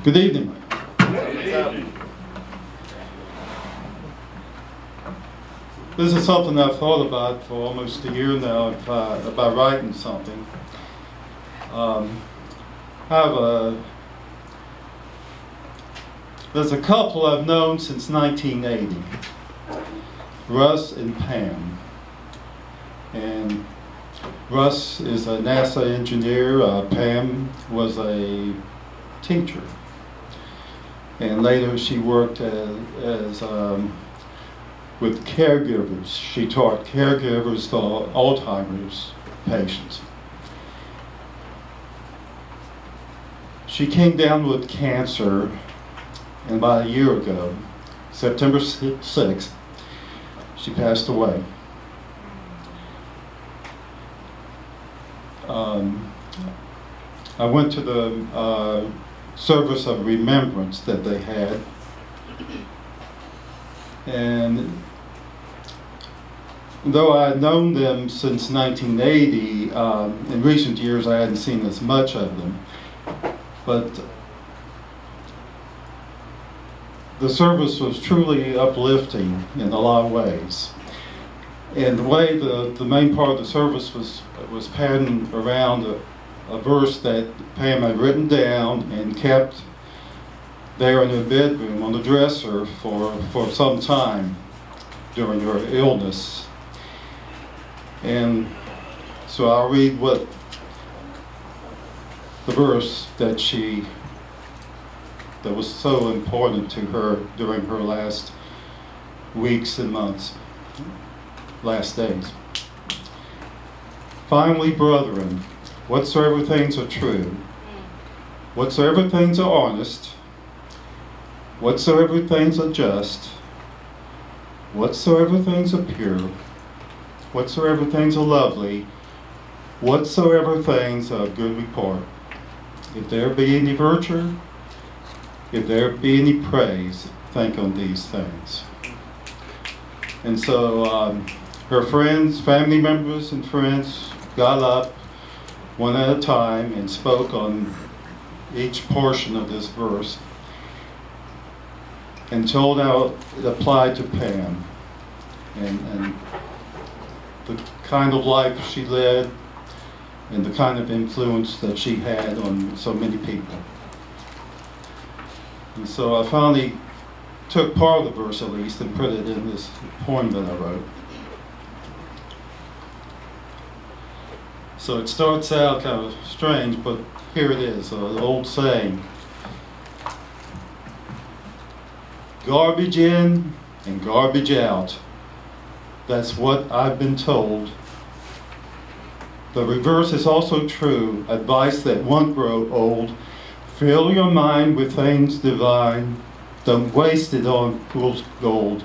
Good evening. This is something I've thought about for almost a year now, about writing something. There's a couple I've known since 1980, Russ and Pam. And Russ is a NASA engineer. Pam was a teacher. And later she worked with caregivers. She taught caregivers to Alzheimer's patients. She came down with cancer, and about a year ago, September 6th, she passed away. I went to the service of remembrance that they had, and though I had known them since 1980, in recent years I hadn't seen as much of them, but the service was truly uplifting in a lot of ways. And the way the main part of the service was patterned around a verse that Pam had written down and kept there in her bedroom on the dresser for some time during her illness. And so I'll read what the verse that was so important to her during her last weeks and months, last days. Finally, brethren, whatsoever things are true, whatsoever things are honest, whatsoever things are just, whatsoever things are pure, whatsoever things are lovely, whatsoever things are of good report, if there be any virtue, if there be any praise, think on these things. And so her friends, family members and friends got up one at a time and spoke on each portion of this verse and told how it applied to Pam and the kind of life she led and the kind of influence that she had on so many people. And so I finally took part of the verse, at least, and put it in this poem that I wrote. So it starts out kind of strange, but here it is, an old saying. Garbage in and garbage out. That's what I've been told. The reverse is also true. Advice that won't grow old. Fill your mind with things divine. Don't waste it on fool's gold.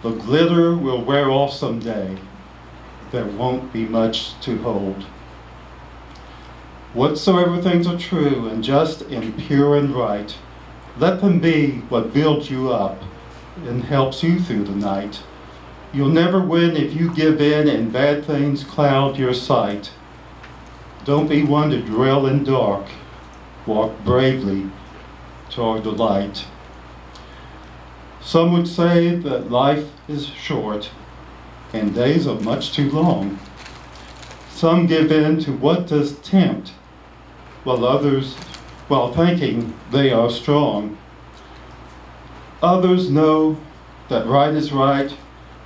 The glitter will wear off someday. There won't be much to hold. Whatsoever things are true and just and pure and right, let them be what builds you up and helps you through the night. You'll never win if you give in and bad things cloud your sight. Don't be one to dwell in dark. Walk bravely toward the light. Some would say that life is short and days are much too long. Some give in to what does tempt, while thinking they are strong. Others know that right is right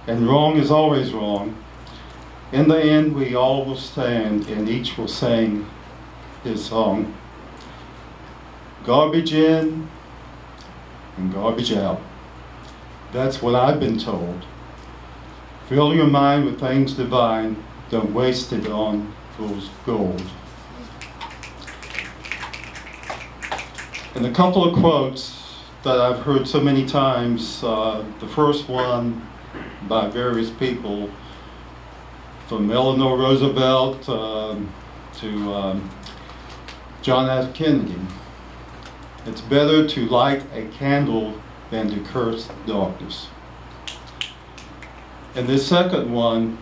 and wrong is always wrong. In the end, we all will stand and each will sing his song. Garbage in and garbage out. That's what I've been told. Fill your mind with things divine. Don't waste it on fool's gold. And a couple of quotes that I've heard so many times. The first one by various people from Eleanor Roosevelt to John F. Kennedy. It's better to light a candle than to curse darkness. And this second one,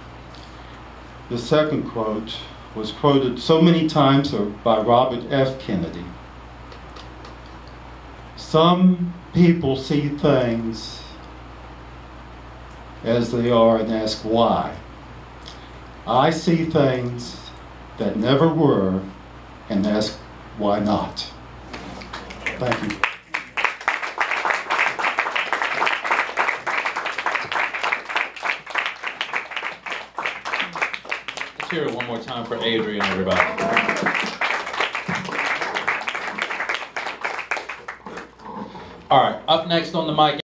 the second quote, was quoted so many times by Robert F. Kennedy. Some people see things as they are and ask why. I see things that never were and ask why not. Thank you. Let's hear it one more time for Adrian, everybody. All right, up next on the mic.